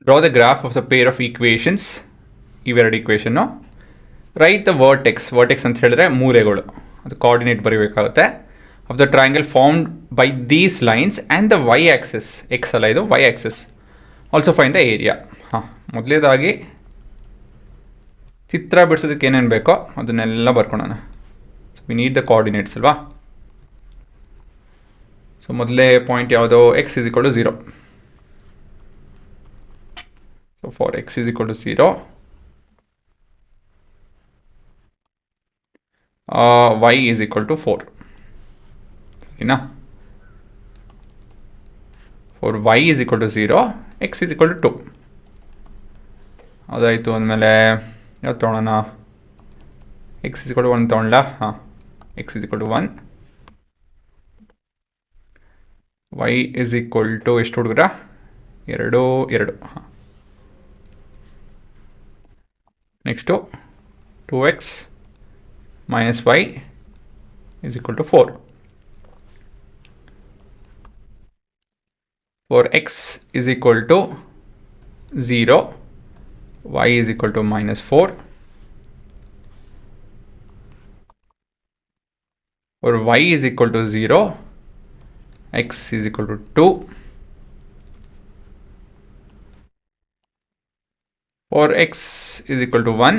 Draw the graph of the pair of equations, ಇವೆರಡು ಈಕ್ವೇಷನ್ನು. Write the vertex ಅಂತ ಹೇಳಿದ್ರೆ ಮೂಲೆಗಳು, ಅದು ಕೋಆರ್ಡಿನೇಟ್ ಬರೀಬೇಕಾಗುತ್ತೆ. Of the triangle formed by these lines and the y axis, x ಅಲ್ಲ ಇದು y axis. Also find the area. ಮೊದಲೇದಾಗಿ ಚಿತ್ರ ಬಿಡಿಸೋದಕ್ಕೆ ಏನೇನು ಬೇಕೋ ಅದನ್ನೆಲ್ಲ ಬರ್ಕೊಳೋಣ. ವಿ ನೀಡ್ ದ ಕೋಆರ್ಡಿನೇಟ್ಸ್ ಅಲ್ವಾ. ಸೊ ಮೊದಲೇ ಪಾಯಿಂಟ್ ಯಾವುದು, x is equal to 0. So for x is equal to 0, y is equal to 4. ಸರಿನಾ? For y is equal to 0, x is equal to 2. ಅದಾಯಿತು. ಅಂದಮೇಲೆ ಯಾವ್ದು ತೊಗೊಳ್ಳೋಣ, x is equal to 1 ತೊಗೊಳ್ಳ. x is equal to 1, y is equal to ಎಷ್ಟು ಹುಡುಗ್ರ, 2. Next 2x minus y is equal to 4. For x is equal to 0, y is equal to minus 4. For y is equal to 0, x is equal to 2. For x is equal to 1,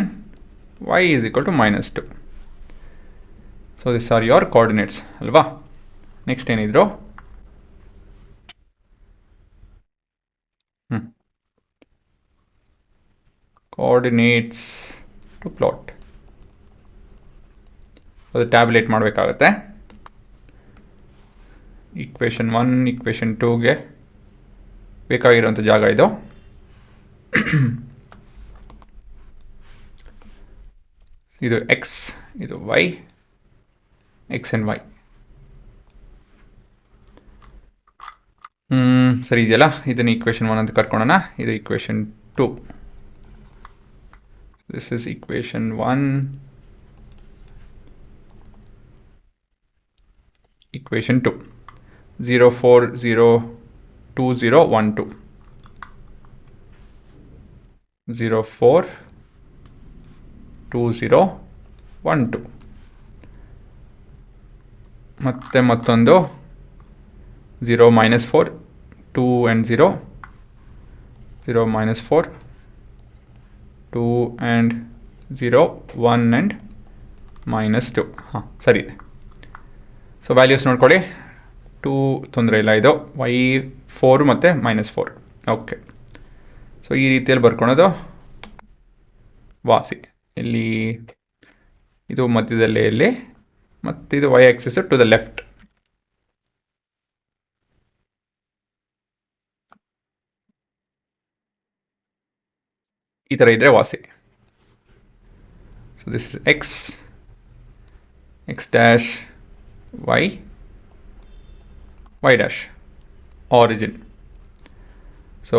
y is equal to minus 2. So these are your coordinates ಅಲ್ವಾ. Next ಏನಿದ್ರು, coordinates to plot. ಅದು tablet ಮಾಡಬೇಕಾಗತ್ತೆ. Equation 1 equation 2ಗೆ ಬೇಕಾಗಿರುವಂಥ ಜಾಗ ಇದು. ಇದು X, ಇದು Y, X and Y. ಸರಿ ಇದೆಯಲ್ಲ, ಇದನ್ನು ಈಕ್ವೇಷನ್ 1 ಅಂತ ಕರ್ಕೊಳ್ಳೋಣ. ಇದು equation 2. This is equation 1, equation 2. 0 4 0 2 0 1 2. 0 4 2 0 1 2. ಮತ್ತೆ ಮತ್ತೊಂದು 0 minus 4 2 and 0, 0 minus 4 2 and 0 1 and minus 2. ಸರಿ ಇದೆ. ಸೊ ವ್ಯಾಲ್ಯೂಸ್ ನೋಡ್ಕೊಳ್ಳಿ. 2 ತೊಂದರೆ ಇಲ್ಲ, ಇದು y 4 ಮತ್ತು -4. ಓಕೆ. ಸೊ ಈ ರೀತಿಯಲ್ಲಿ ಬರ್ಕೊಳೋದು ವಾಸಿ. ಇಲ್ಲಿ ಇದು ಮಧ್ಯದಲ್ಲೇ ಇಲ್ಲಿ, ಮತ್ತು ಇದು y axis to the left. ಈ ಥರ ಇದ್ದರೆ ವಾಸಿ. So this is x dash y dash origin. So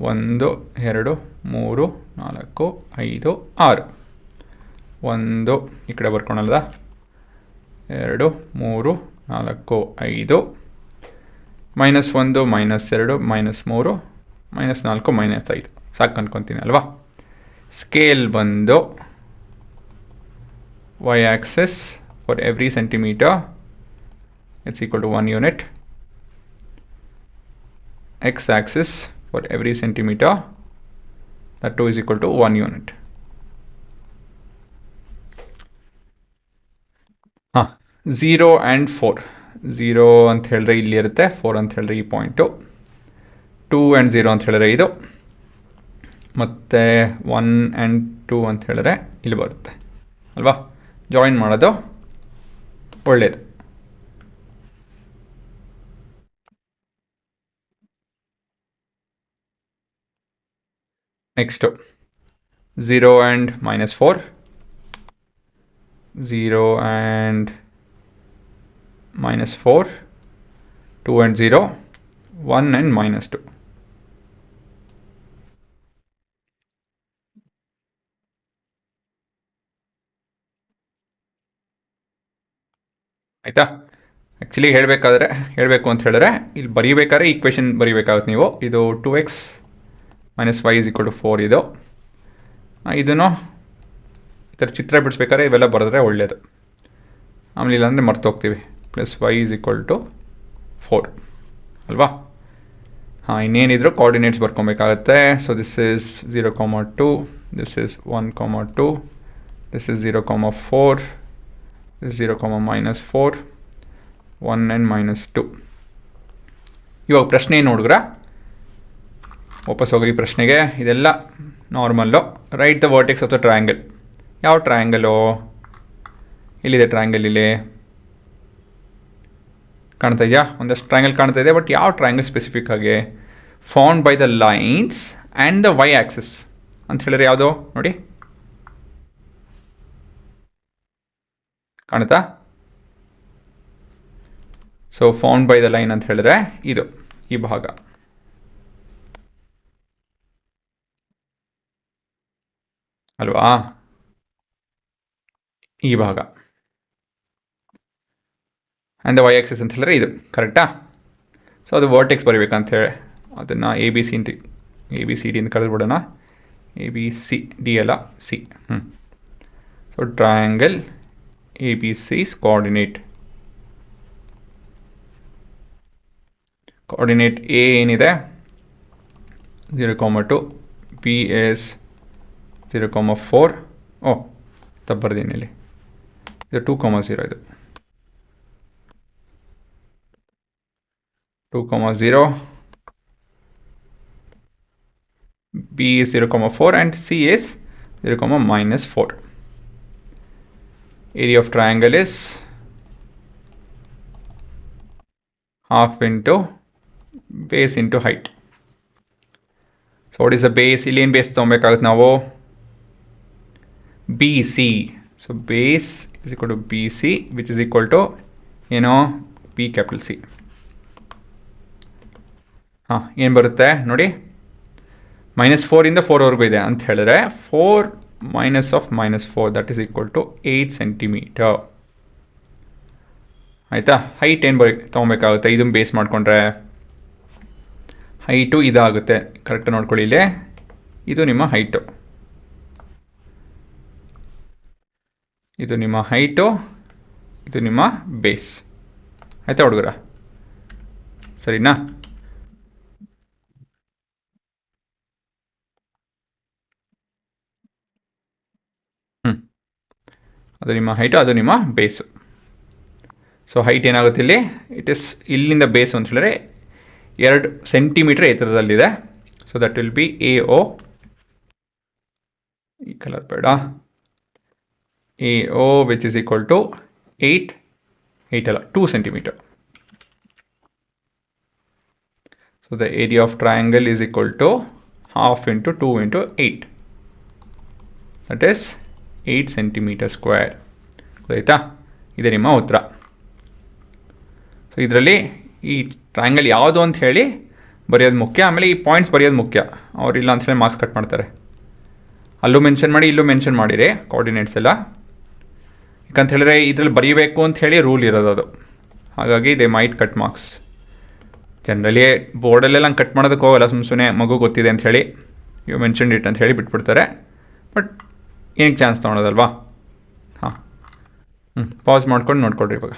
1 2 3 4 5 6. 1 ಈ ಕಡೆ ಬರ್ಕೊಳಲ್ದ, 2 3 4 5, -1 -2 -3 -4 -5. ಸಾಕು ಅನ್ಕೊತೀನಿ ಅಲ್ವಾ. ಸ್ಕೇಲ್ ಬಂದು y axis for every centimetre it's equal to 1 unit. x axis for every centimeter, that too is equal to 1 unit. 0 and 4. 0 ಅಂತ ಹೇಳಿದ್ರೆ ಇಲ್ಲಿ ಇರುತ್ತೆ, 4 ಅಂತ ಹೇಳಿದ್ರೆ ಈ ಪಾಯಿಂಟು, 2 and 0 ಅಂತ ಹೇಳಿದ್ರೆ ಇದು, ಮತ್ತು 1 and 2 ಅಂತ ಹೇಳಿದ್ರೆ ಇಲ್ಲಿ ಬರುತ್ತೆ ಅಲ್ವಾ. ಜಾಯಿನ್ ಮಾಡೋದು ಒಳ್ಳೆಯದು. Next 0 and -4, 0 and -4, 2 and 0, 1 and -2. ಆಯಿತಾ. ಆ್ಯಕ್ಚುಲಿ ಹೇಳಬೇಕು ಅಂತ ಹೇಳಿದ್ರೆ ಇಲ್ಲಿ ಬರೀಬೇಕಾದ್ರೆ ಈಕ್ವೇಷನ್ ಬರೀಬೇಕಾಗುತ್ತೆ ನೀವು. ಇದು 2x minus y is equal to 4 ಇದು. ಇದನ್ನು ಈ ಥರ ಚಿತ್ರ ಬಿಡಿಸ್ಬೇಕಾದ್ರೆ ಇವೆಲ್ಲ ಬರೆದ್ರೆ ಒಳ್ಳೆಯದು. ಆಮೇಲೆ ಇಲ್ಲಾಂದರೆ ಮರ್ತೋಗ್ತೀವಿ. Plus y is equal to 4 ಅಲ್ವಾ? ಹಾಂ, ಇನ್ನೇನಿದ್ರು ಕೋಆರ್ಡಿನೇಟ್ಸ್ ಬರ್ಕೊಬೇಕಾಗತ್ತೆ. So this is 0,2, this is 1,2, this is 0,4, this 0,-4, 1 and -2. ಇವಾಗ ಪ್ರಶ್ನೆ ಏನು ನೋಡಿದ್ರ? ವಾಪಸ್ ಹೋಗಿ ಈ ಪ್ರಶ್ನೆಗೆ. ಇದೆಲ್ಲ normal. Right the vertex of the triangle. ಯಾವ ಟ್ರಯಾಂಗಲು? ಇಲ್ಲಿದೆ ಟ್ರಯಾಂಗಲ್. ಇಲ್ಲಿ ಕಾಣ್ತಾ ಇದೆಯಾ? ಒಂದಷ್ಟು ಟ್ರಯಾಂಗಲ್ ಕಾಣ್ತಾ ಇದೆ, ಬಟ್ ಯಾವ ಟ್ರಯಾಂಗಲ್ ಸ್ಪೆಸಿಫಿಕ್ ಆಗಿ? Found by the lines and the y axis ಅಂತ ಹೇಳಿದ್ರೆ ಯಾವುದೋ ನೋಡಿ, ಕಾಣುತ್ತಾ? So found by the line ಅಂತ ಹೇಳಿದ್ರೆ ಇದು ಈ ಭಾಗ ಅಲ್ವಾ? ಈ ಭಾಗ. ಆ್ಯಂಡ್ ದ ವೈ ಆಕ್ಸಿಸ್ ಅಂತ ಹೇಳಿದ್ರೆ ಇದು, ಕರೆಕ್ಟಾ? ಸೊ ಅದು ವರ್ಟೆಕ್ಸ್ ಬರೀಬೇಕಂತ ಹೇಳಿ ಅದನ್ನು ಎ ಬಿ ಸಿ ಡಿ ಅಂತ ಕರೆದ್ಬಿಡೋಣ. ಎ ಬಿ ಸಿ ಡಿ ಅಲ್ಲ, C. So triangle A B Cs coordinate A ಏನಿದೆ 0,2, ಬಿ ಎಸ್ 0,4. ಓ ತಪ್ಪರ್ದೀನಿ ಇಲ್ಲಿ, ಇದು 2,0. ಇದು 2,0, B is 0,4 and C is 0,-4. Area of triangle is half into base into height. So what is the base? ಇಲ್ಲಿ ಏನು base ತೊಗೊಬೇಕಾಗುತ್ತೆ ನಾವು? BC. So base is equal to BC, which is equal to B capital C. ಹಾಂ, ಏನು ಬರುತ್ತೆ ನೋಡಿ, -4 ಇಂದ 4ವರೆಗೂ ಇದೆ ಅಂತ ಹೇಳಿದ್ರೆ 4 - -4 that is equal to 8 centimetre. ಆಯಿತಾ? ಹೈಟ್ ಏನು ತೊಗೊಬೇಕಾಗುತ್ತೆ? ಇದನ್ನು ಬೇಸ್ ಮಾಡಿಕೊಂಡ್ರೆ ಹೈಟು ಇದಾಗುತ್ತೆ. ಕರೆಕ್ಟಾಗಿ ನೋಡ್ಕೊಳ್ಳಿ. ಇಲ್ಲೇ ಇದು ನಿಮ್ಮ ಹೈಟು, ಇದು ನಿಮ್ಮ ಹೈಟು, ಇದು ನಿಮ್ಮ ಬೇಸ್. ಆಯಿತಾ ಹುಡುಗರ? ಸರಿನಾ? ಅದು ನಿಮ್ಮ ಹೈಟು, ಅದು ನಿಮ್ಮ ಬೇಸು. ಸೊ ಹೈಟ್ ಏನಾಗುತ್ತೆ ಇಲ್ಲಿ? ಇಟ್ ಇಸ್ ಇಲ್ಲಿಂದ ಬೇಸು ಅಂತ ಹೇಳಿದ್ರೆ 2 ಸೆಂಟಿಮೀಟರ್ ಎತ್ತರದಲ್ಲಿದೆ. So that will be AO. ಈ ಕಲರ್ ಬೇಡ. AO which is equal to 8 ಅಲ್ಲ 2 centimetre. So the area of triangle is equal to half into 2 into 8. That is 8 centimetre square. ಆಯಿತಾ? ಇದೆ ನಿಮ್ಮ ಉತ್ತರ. ಸೊ ಇದರಲ್ಲಿ ಈ ಟ್ರಯಾಂಗಲ್ ಯಾವುದು ಅಂತ ಹೇಳಿ ಬರೆಯೋದು ಮುಖ್ಯ. ಆಮೇಲೆ ಈ ಪಾಯಿಂಟ್ಸ್ ಬರೆಯೋದು ಮುಖ್ಯ. ಅವರಿಲ್ಲ ಅಂತ ಹೇಳಿ ಮಾರ್ಕ್ಸ್ ಕಟ್ ಮಾಡ್ತಾರೆ. ಅಲ್ಲೂ ಮೆನ್ಷನ್ ಮಾಡಿ, ಇಲ್ಲೂ ಮೆನ್ಷನ್ ಮಾಡಿರಿ ಕೋಆರ್ಡಿನೇಟ್ಸ್ ಎಲ್ಲ. ಯಾಕಂತ ಹೇಳಿದ್ರೆ ಇದರಲ್ಲಿ ಬರೀಬೇಕು ಅಂತ ಹೇಳಿ ರೂಲ್ ಇರೋದು ಅದು. ಹಾಗಾಗಿ they might cut marks. Generally ಬೋರ್ಡಲ್ಲೆಲ್ಲ ಕಟ್ ಮಾಡೋದಕ್ಕೆ ಹೋಗಲ್ಲ, ಸುಮ್ಮನೆ ಮಗು ಗೊತ್ತಿದೆ ಅಂತ ಹೇಳಿ ಯು ಮೆನ್ಷನ್ ಇಟ್ ಅಂತ ಹೇಳಿ ಬಿಟ್ಬಿಡ್ತಾರೆ. ಬಟ್ ಏನಕ್ಕೆ ಚಾನ್ಸ್ ತೊಗೊಳೋದಲ್ವಾ? ಹಾಂ, ಪಾಸ್ ಮಾಡ್ಕೊಂಡು ನೋಡ್ಕೊಳ್ರಿ ಇವಾಗ.